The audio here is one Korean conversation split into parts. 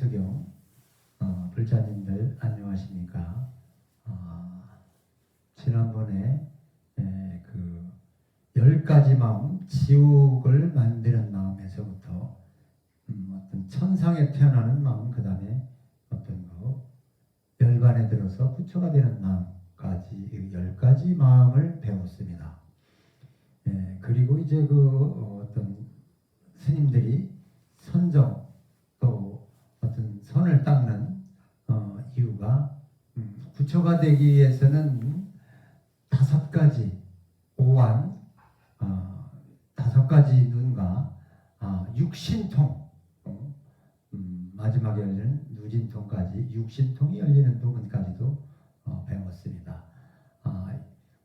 천수경 불자님들 안녕하십니까? 지난번에 그 10가지 마음, 지옥을 만드는 마음에서부터 어떤 천상에 태어나는 마음, 그 다음에 어떤 열반에 들어서 부처가 되는 마음까지 10가지 마음을 배웠습니다. 그리고 이제 어떤 스님들이 선정 또 어떤 선을 닦는 이유가 부처가 되기 위해서는 5가지 오한 5가지 눈과 육신통 마지막에 열리는 누진통까지 육신통이 열리는 부분까지도 배웠습니다.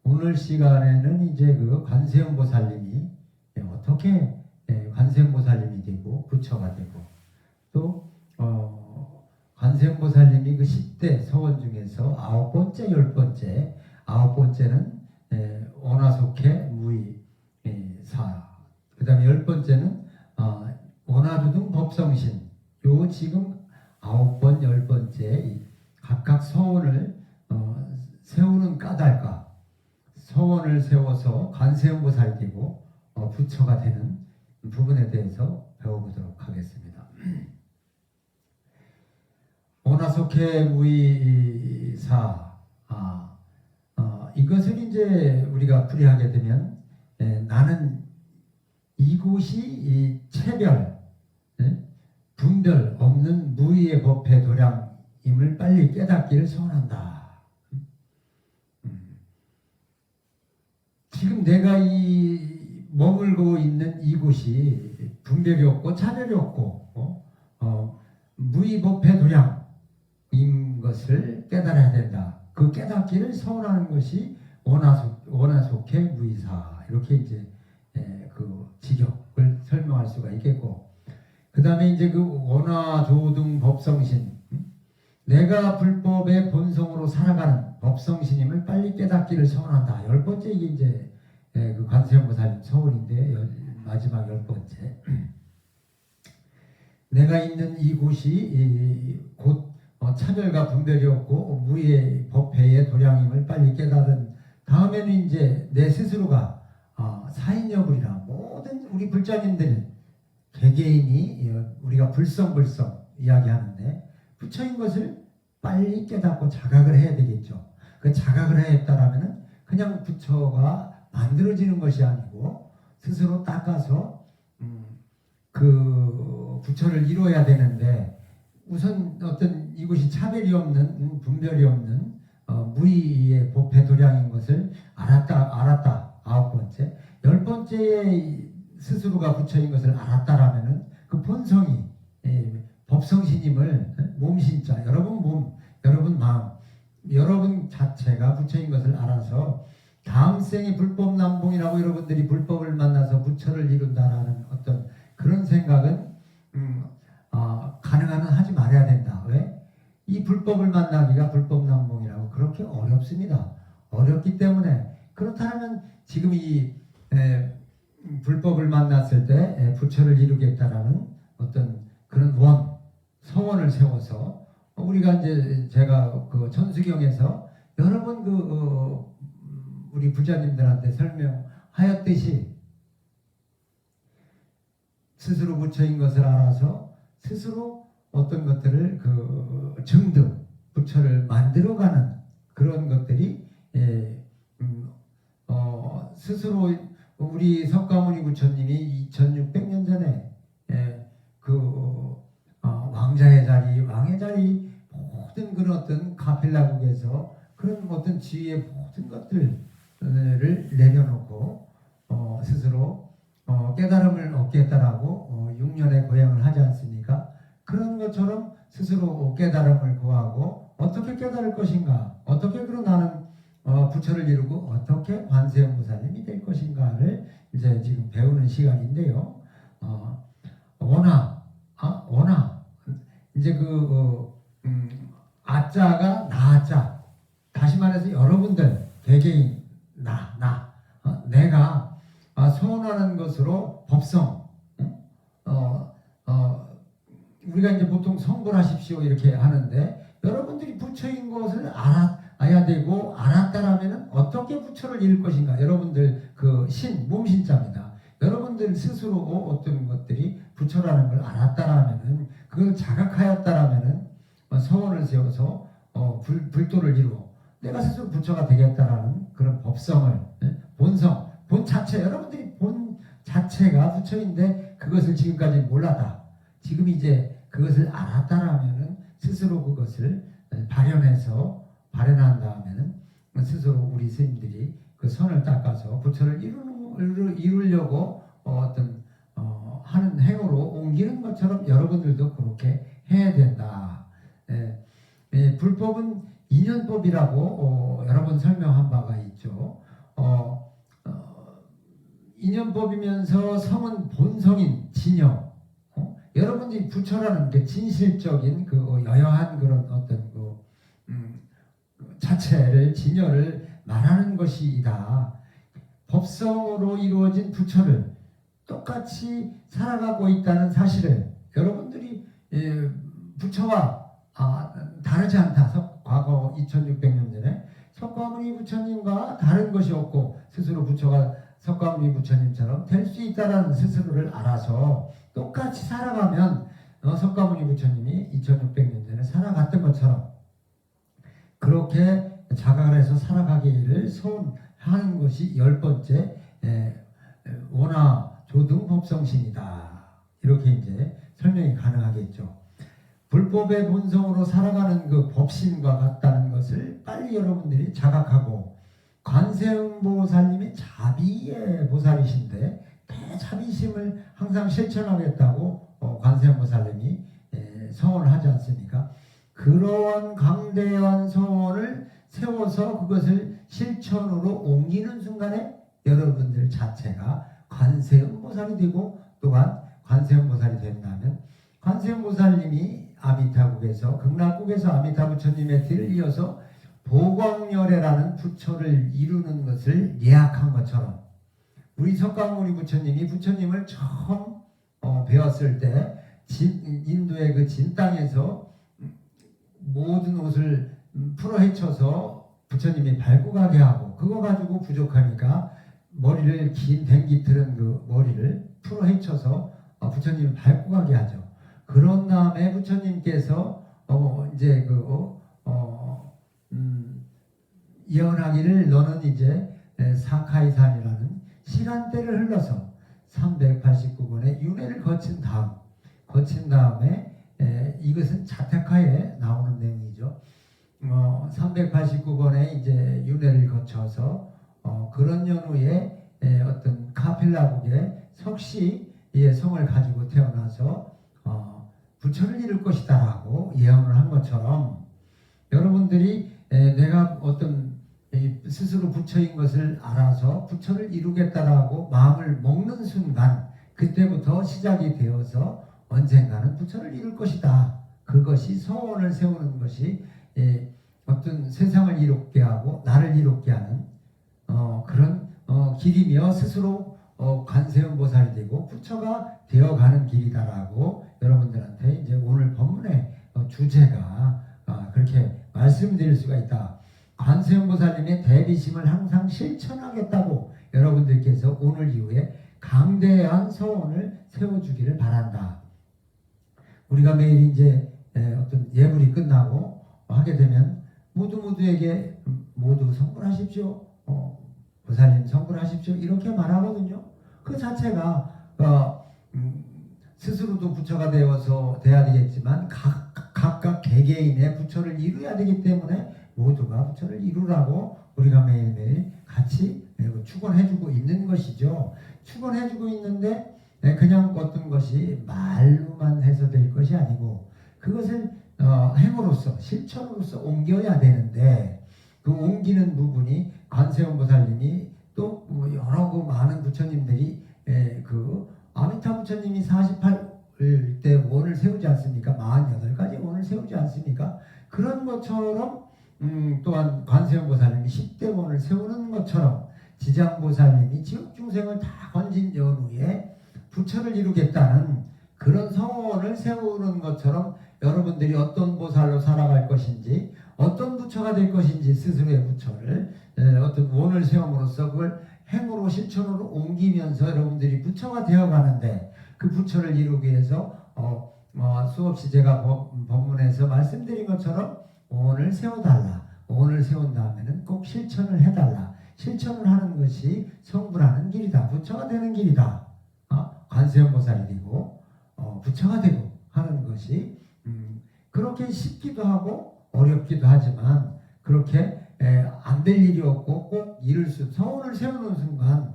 오늘 시간에는 이제 관세음보살님이 어떻게 관세음보살님이 되고 부처가 되고 또 관세음보살님이 그 10대 서원 중에서 9번째, 10번째, 9번째는 원화속해 무의사, 그 다음에 10번째는 원화두둥 법성신. 요 지금 9번, 10번째 각각 서원을 세우는 까닭과 서원을 세워서 관세음보살이 되고 부처가 되는 부분에 대해서 배워보도록 하겠습니다. 원화속해 무의사, 이것을 이제 우리가 풀이하게 되면 나는 이곳이 이 체별, 분별 없는 무의의 법회 도량임을 빨리 깨닫기를 소원한다. 지금 내가 이 머물고 있는 이곳이 분별이 없고 차별이 없고 무의 법회 도량인 것을 깨달아야 된다. 그 깨닫기를 소원하는 것이 원화속해 무의사, 이렇게 이제 그 직역을 설명할 수가 있겠고, 그 다음에 이제 원화조등 법성신, 내가 불법의 본성으로 살아가는 법성신임을 빨리 깨닫기를 소원한다. 10번째 이게 이제 그 관세음보살님 서원인데 마지막 10번째. 내가 있는 이곳이 곧 차별과 분별이 없고 무의 법회의 도량임을 빨리 깨달은 다음에는 이제 내 스스로가 사인여불이라 모든 우리 불자님들 개개인이 우리가 불성불성 이야기하는데 부처인 것을 빨리 깨닫고 자각을 해야 되겠죠. 그 자각을 했다라면은 그냥 부처가 만들어지는 것이 아니고 스스로 닦아서 그 부처를 이루어야 되는데, 우선 어떤 이곳이 차별이 없는 분별이 없는 무의의 법회 도량인 것을 알았다. 9번째. 10번째에 스스로가 부처인 것을 알았다라면은 그 본성이 법성신임을 몸신자, 여러분 몸, 여러분 마음, 여러분 자체가 부처인 것을 알아서 다음 생이 불법남봉이라고 여러분들이 불법을 만나서 부처를 이룬다라는 어떤 그런 생각은 가능한 한 하지 말아야 된다. 왜? 이 불법을 만나기가 불법남봉이라고 그렇게 어렵습니다. 어렵기 때문에, 그렇다면 지금 이 불법을 만났을 때 부처를 이루겠다라는 어떤 그런 서원을 세워서 우리가 이제 제가 그 천수경에서 여러 번 우리 부자님들한테 설명하였듯이 스스로 부처인 것을 알아서 스스로 어떤 것들을 증득, 부처를 만들어가는 그런 것들이 스스로 우리 석가모니 부처님이 2600년 전에 왕자의 자리, 왕의 자리, 모든 그런 어떤 가필라국에서 그런 어떤 지위의 모든 것들을 내려놓고 스스로 깨달음을 얻겠다라고 6년의 고행을 하지 않습니까? 그런 것처럼 스스로 깨달음을 구하고 어떻게 깨달을 것인가, 어떻게 나는 부처를 이루고 어떻게 관세음보살님이 될 것인가를 이제 지금 배우는 시간인데요. 원화 이제 아자가 나자, 다시 말해서 여러분들 개개인 내가 소원하는 것으로 법성 우리가 이제 보통 성불하십시오 이렇게 하는데 여러분들이 부처인 것을 알아야 되고 알았다라면은 어떻게 부처를 이룰 것인가. 여러분들 그 몸신자입니다. 여러분들 스스로 어떤 것들이 부처라는 걸 알았다라면은 그걸 자각하였다라면은 서원을 세워서 불도를 이루어 내가 스스로 부처가 되겠다라는 그런 법성을 본성, 본 자체 여러분들이 본 자체가 부처인데 그것을 지금까지 몰랐다. 지금 이제 그것을 알았다라면은 스스로 그것을 발현한 다음에는 스스로 우리 스님들이 그 선을 닦아서 부처를 이루려고 하는 행으로 옮기는 것처럼 여러분들도 그렇게 해야 된다. 불법은 인연법이라고 여러 번 설명한 바가 있죠. 인연법이면서 성은 본성인 진여. 여러분들이 부처라는 게 진실적인 그 여여한 그런 어떤 자체를 진여를 말하는 것이다. 법성으로 이루어진 부처를 똑같이 살아가고 있다는 사실을 여러분들이 부처와 다르지 않다. 과거 2600년 전에 석가모니 부처님과 다른 것이 없고 스스로 부처가 석가모니 부처님처럼 될 수 있다는 스스로를 알아서 똑같이 살아가면 석가모니 부처님이 2600년 전에 살아갔던 것처럼 그렇게 자각을 해서 살아가기를 소원하는 것이 10번째 원화 조등 법성신이다. 이렇게 이제 설명이 가능하겠죠. 불법의 본성으로 살아가는 그 법신과 같다는 것을 빨리 여러분들이 자각하고 관세음보살님이 자비의 보살이신데 대자비심을 항상 실천하겠다고 관세음보살님이 서원을 하지 않습니까? 그러한 강대한 서원을 세워서 그것을 실천으로 옮기는 순간에 여러분들 자체가 관세음보살이 되고 또한 관세음보살이 된다면 관세음보살님이 아미타국에서 극락국에서 아미타 부처님의 뒤를 이어서 보광열애라는 부처를 이루는 것을 예약한 것처럼 우리 석가모니 부처님이 부처님을 처음 배웠을 때 인도의 그 진 땅에서 모든 옷을 풀어 헤쳐서 부처님이 밟고 가게 하고 그거 가지고 부족하니까 머리를 긴 댕기 틀은 그 머리를 풀어 헤쳐서 부처님이 밟고 가게 하죠. 그런 다음에 부처님께서 이제 예언하기를 너는 이제 사카이산이라는 시간대를 흘러서 389번의 윤회를 거친 다음에 이것은 자택하에 나오는 내용이죠. 389번의 이제 윤회를 거쳐서 그런 연후에 어떤 카필라국의 석시의 성을 가지고 태어나서 부처를 이룰 것이다라고 예언을 한 것처럼 여러분들이 내가 어떤 스스로 부처인 것을 알아서 부처를 이루겠다라고 마음을 먹는 순간 그때부터 시작이 되어서 언젠가는 부처를 이룰 것이다. 그것이 서원을 세우는 것이 어떤 세상을 이롭게 하고 나를 이롭게 하는 그런 길이며 스스로 관세음보살이 되고 부처가 되어가는 길이다라고 여러분들한테 이제 오늘 법문의 주제가 그렇게 말씀드릴 수가 있다. 관세음보살님의 대비심을 항상 실천하겠다고 여러분들께서 오늘 이후에 강대한 서원을 세워주기를 바란다. 우리가 매일 이제 어떤 예불이 끝나고 하게 되면 모두에게 모두 성불하십시오. 보살님 성불하십시오. 이렇게 말하거든요. 그 자체가 스스로도 부처가 되어서 돼야 되겠지만 각각 개개인의 부처를 이루어야 되기 때문에 모두가 부처를 이루라고 우리가 매일매일 같이 축원해주고 있는 것이죠. 축원해주고 있는데 그냥 어떤 것이 말로만 해서 될 것이 아니고 그것을 행으로서 실천으로서 옮겨야 되는데 그 옮기는 부분이 관세음보살님이 또 여러 그 많은 부처님들이 그 아미타 부처님이 48대 원을 세우지 않습니까? 48가지 원을 세우지 않습니까? 그런 것처럼 또한 관세음보살님이 10대 원을 세우는 것처럼 지장보살님이 지옥중생을 다 건진 연후에 부처를 이루겠다는 그런 성원을 세우는 것처럼 여러분들이 어떤 보살로 살아갈 것인지, 어떤 부처가 될 것인지 스스로의 부처를 어떤 원을 세움으로써 그걸 행으로 실천으로 옮기면서 여러분들이 부처가 되어가는데, 그 부처를 이루기 위해서 수없이 제가 법문에서 말씀드린 것처럼 원을 세워달라. 원을 세운 다음에는 꼭 실천을 해달라. 실천을 하는 것이 성불하는 길이다. 부처가 되는 길이다. 관세음보살이 되고 부처가 되고 하는 것이 그렇게 쉽기도 하고 어렵기도 하지만, 그렇게 안 될 일이 없고 꼭 이룰 성원을 세우는 순간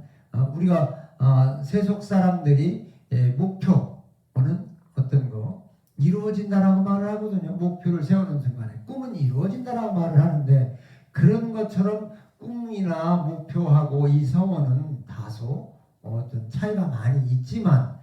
우리가 세속 사람들이 목표는 어떤 거 이루어진다라고 말을 하거든요. 목표를 세우는 순간에 꿈은 이루어진다라고 말을 하는데, 그런 것처럼 꿈이나 목표하고 이 성원은 다소 어떤 차이가 많이 있지만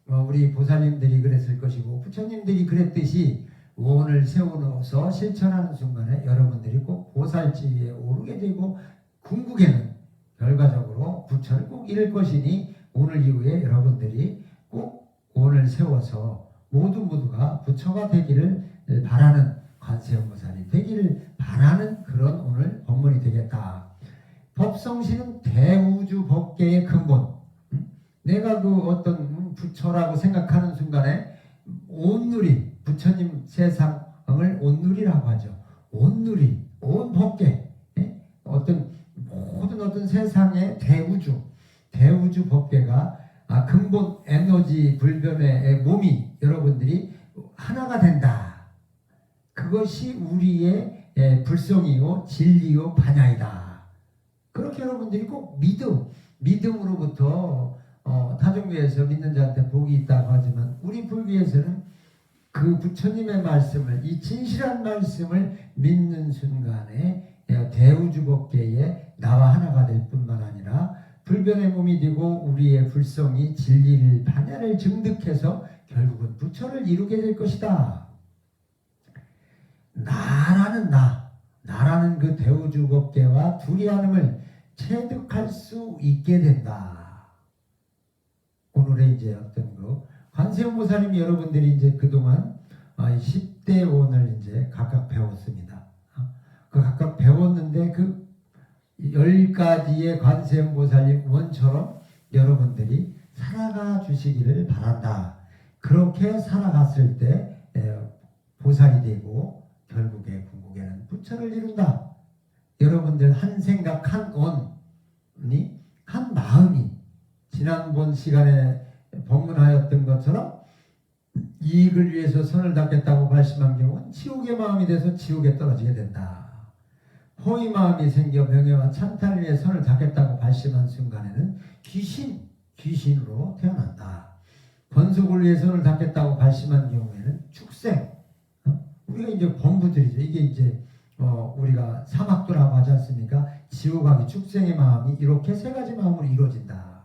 우리 보살님들이 그랬을 것이고 부처님들이 그랬듯이 원을 세우어서 실천하는 순간에 여러분들이 꼭 보살지위에 오르게 되고 궁극에는 결과적으로 부처를 꼭 이룰 것이니, 오늘 이후에 여러분들이 꼭 원을 세워서 모두가 부처가 되기를 바라는, 관세음보살이 되기를 바라는 그런 오늘 법문이 되겠다. 법성신은 대우주 법계의 근본. 내가 그 어떤 부처라고 생각하는 순간에 온누리, 부처님 세상을 온누리라고 하죠. 온누리, 온 법계, 모든 어떤 세상의 대우주 법계가 근본 에너지 불변의 몸이 여러분들이 하나가 된다. 그것이 우리의 불성이요 진리요 반야이다. 그렇게 여러분들이 꼭 믿음으로부터 타종교에서 믿는 자한테 복이 있다고 하지만, 우리 불교에서는 그 부처님의 말씀을, 이 진실한 말씀을 믿는 순간에 대우주법계에 나와 하나가 될 뿐만 아니라 불변의 몸이 되고 우리의 불성이 진리를 반야를 증득해서 결국은 부처를 이루게 될 것이다. 나라는 그 대우주법계와 두리안음을 체득할 수 있게 된다. 오늘의 이제 어떤 관세음보살님 여러분들이 이제 그동안 10대 원을 이제 각각 배웠습니다. 그 각각 배웠는데 그 10가지의 관세음보살님 원처럼 여러분들이 살아가 주시기를 바란다. 그렇게 살아갔을 때 보살이 되고 결국에 궁극에는 부처를 이룬다. 여러분들 한 생각, 한 원이, 한 마음이 지난번 시간에 법문하였던 것처럼 이익을 위해서 선을 닦겠다고 발심한 경우는 지옥의 마음이 돼서 지옥에 떨어지게 된다. 호의 마음이 생겨 명예와 찬탄을 위해 선을 닦겠다고 발심한 순간에는 귀신으로 태어난다. 권속을 위해 선을 닦겠다고 발심한 경우에는 축생, 우리가 이제 범부들이죠. 이게 이제 우리가 사막도라고 하지 않습니까? 지옥하기 축생의 마음이 이렇게 세 가지 마음으로 이루어진다.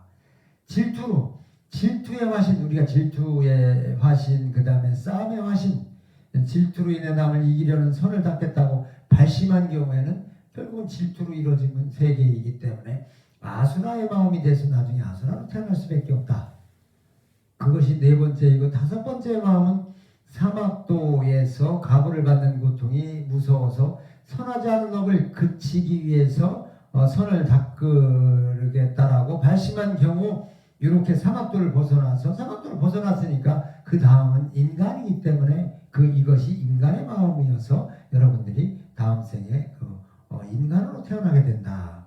질투의 화신, 우리가 질투의 화신, 그 다음에 싸움의 화신, 질투로 인해 남을 이기려는 선을 닦겠다고 발심한 경우에는 결국은 질투로 이루어진 건 세계이기 때문에 아수라의 마음이 돼서 나중에 아수라로 태어날 수밖에 없다. 그것이 네 번째이고, 다섯 번째 마음은 사막도에서 가부를 받는 고통이 무서워서 선하지 않은 업을 그치기 위해서 선을 닦으겠다라고 발심한 경우, 이렇게 사막도를 벗어났으니까 그 다음은 인간이기 때문에 이것이 인간의 마음이어서 여러분들이 다음 생에 인간으로 태어나게 된다.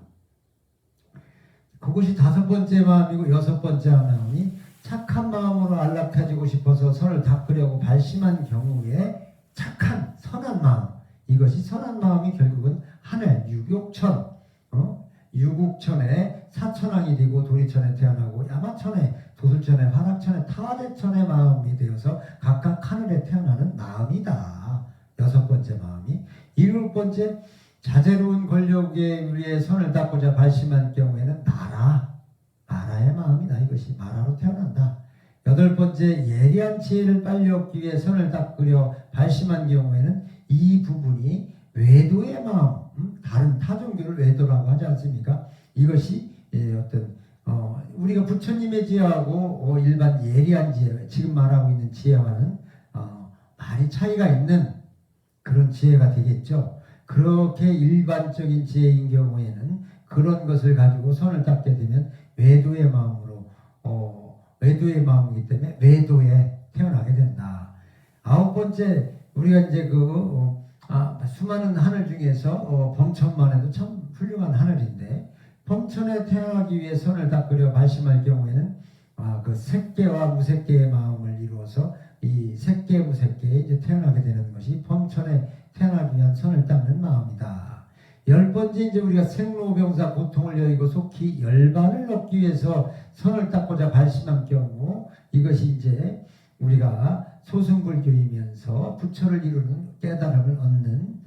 그것이 다섯 번째 마음이고, 여섯 번째 마음이 착한 마음으로 안락해지고 싶어서 선을 닦으려고 발심한 경우에 착한 선한 마음, 이것이 선한 마음이 결국은 하늘 유국천에 사천왕이 되고 도리천에 태어나고 야마천에 도술천에 화락천에 타화대천의 마음이 되어서 각각 하늘에 태어나는 마음이다. 여섯 번째 마음이. 일곱 번째, 자제로운 권력에 위해 선을 닦고자 발심한 경우에는 나라의 마음이다. 이것이 나라로 태어난다. 여덟 번째, 예리한 지혜를 빨리 얻기 위해 선을 닦으려 발심한 경우에는 이 부분이 외도의 마음, 다른 타종교를 외도라고 하지 않습니까? 이것이 어떤 우리가 부처님의 지혜하고 일반 예리한 지혜, 지금 말하고 있는 지혜와는 많이 차이가 있는 그런 지혜가 되겠죠. 그렇게 일반적인 지혜인 경우에는 그런 것을 가지고 손을 닦게 되면 외도의 마음으로 외도의 마음이기 때문에 외도에 태어나게 된다. 아홉 번째, 우리가 이제 수많은 하늘 중에서 범천만 해도 참 훌륭한 하늘인데, 범천에 태어나기 위해 손을 닦으려 발심할 경우에는 그 색계와 무색계의 마음을 이루어서 이 색계 무색계에 이제 태어나게 되는 것이 범천에 태어나기 위한 손을 닦는 마음이다. 열 번째, 이제 우리가 생로병사 고통을 여의고 속히 열반을 얻기 위해서 손을 닦고자 발심한 경우, 이것이 이제 우리가 소승불교이면서 부처를 이루는 깨달음을 얻는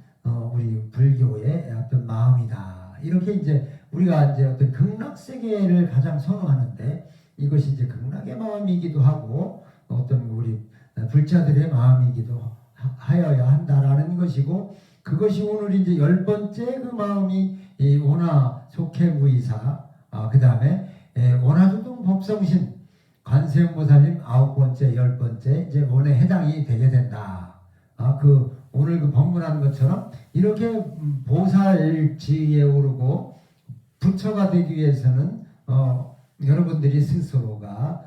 우리 불교의 어떤 마음이다. 이렇게 이제 우리가 이제 어떤 극락세계를 가장 선호하는데, 이것이 이제 극락의 마음이기도 하고 어떤 우리 불자들의 마음이기도 하여야 한다라는 것이고, 그것이 오늘 이제 열 번째 그 마음이 이 원화 속해무이사, 그 다음에 원화주동 법성신 관세음보살님 아홉 번째, 열 번째 이제 원에 해당이 되게 된다. 오늘 그 법문한 것처럼 이렇게 보살지에 오르고 부처가 되기 위해서는 여러분들이 스스로가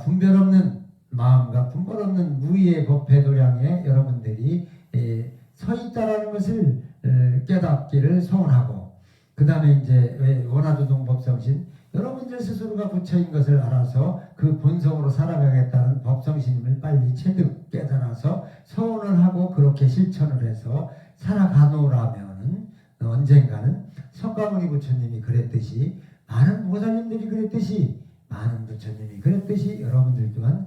분별 없는 마음과 분별 없는 무의의 법회 도량에 여러분들이 서 있다라는 것을 깨닫기를 소원하고, 그 다음에 이제 원화주동 법성신, 여러분들 스스로가 부처인 것을 알아서 그 본성으로 살아가겠다는 법성신임을 빨리 체득 깨달아서 서원을 하고 그렇게 실천을 해서 살아가노라면은 언젠가는 석가모니 부처님이 그랬듯이, 많은 보살님들이 그랬듯이, 많은 부처님이 그랬듯이 여러분들 또한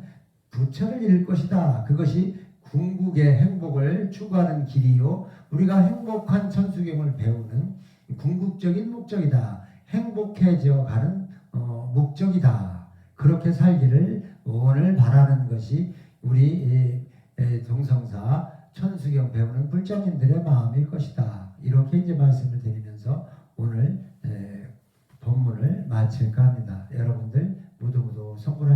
부처를 이룰 것이다. 그것이 궁극의 행복을 추구하는 길이요, 우리가 행복한 천수경을 배우는 궁극적인 목적이다. 행복해져 가는 목적이다. 그렇게 살기를 오늘 바라는 것이 우리 동성사 천수경 배우는 불자님들의 마음일 것이다. 이렇게 이제 말씀을 드리면서 오늘 법문을 마칠까 합니다. 여러분들 모두 성불하시기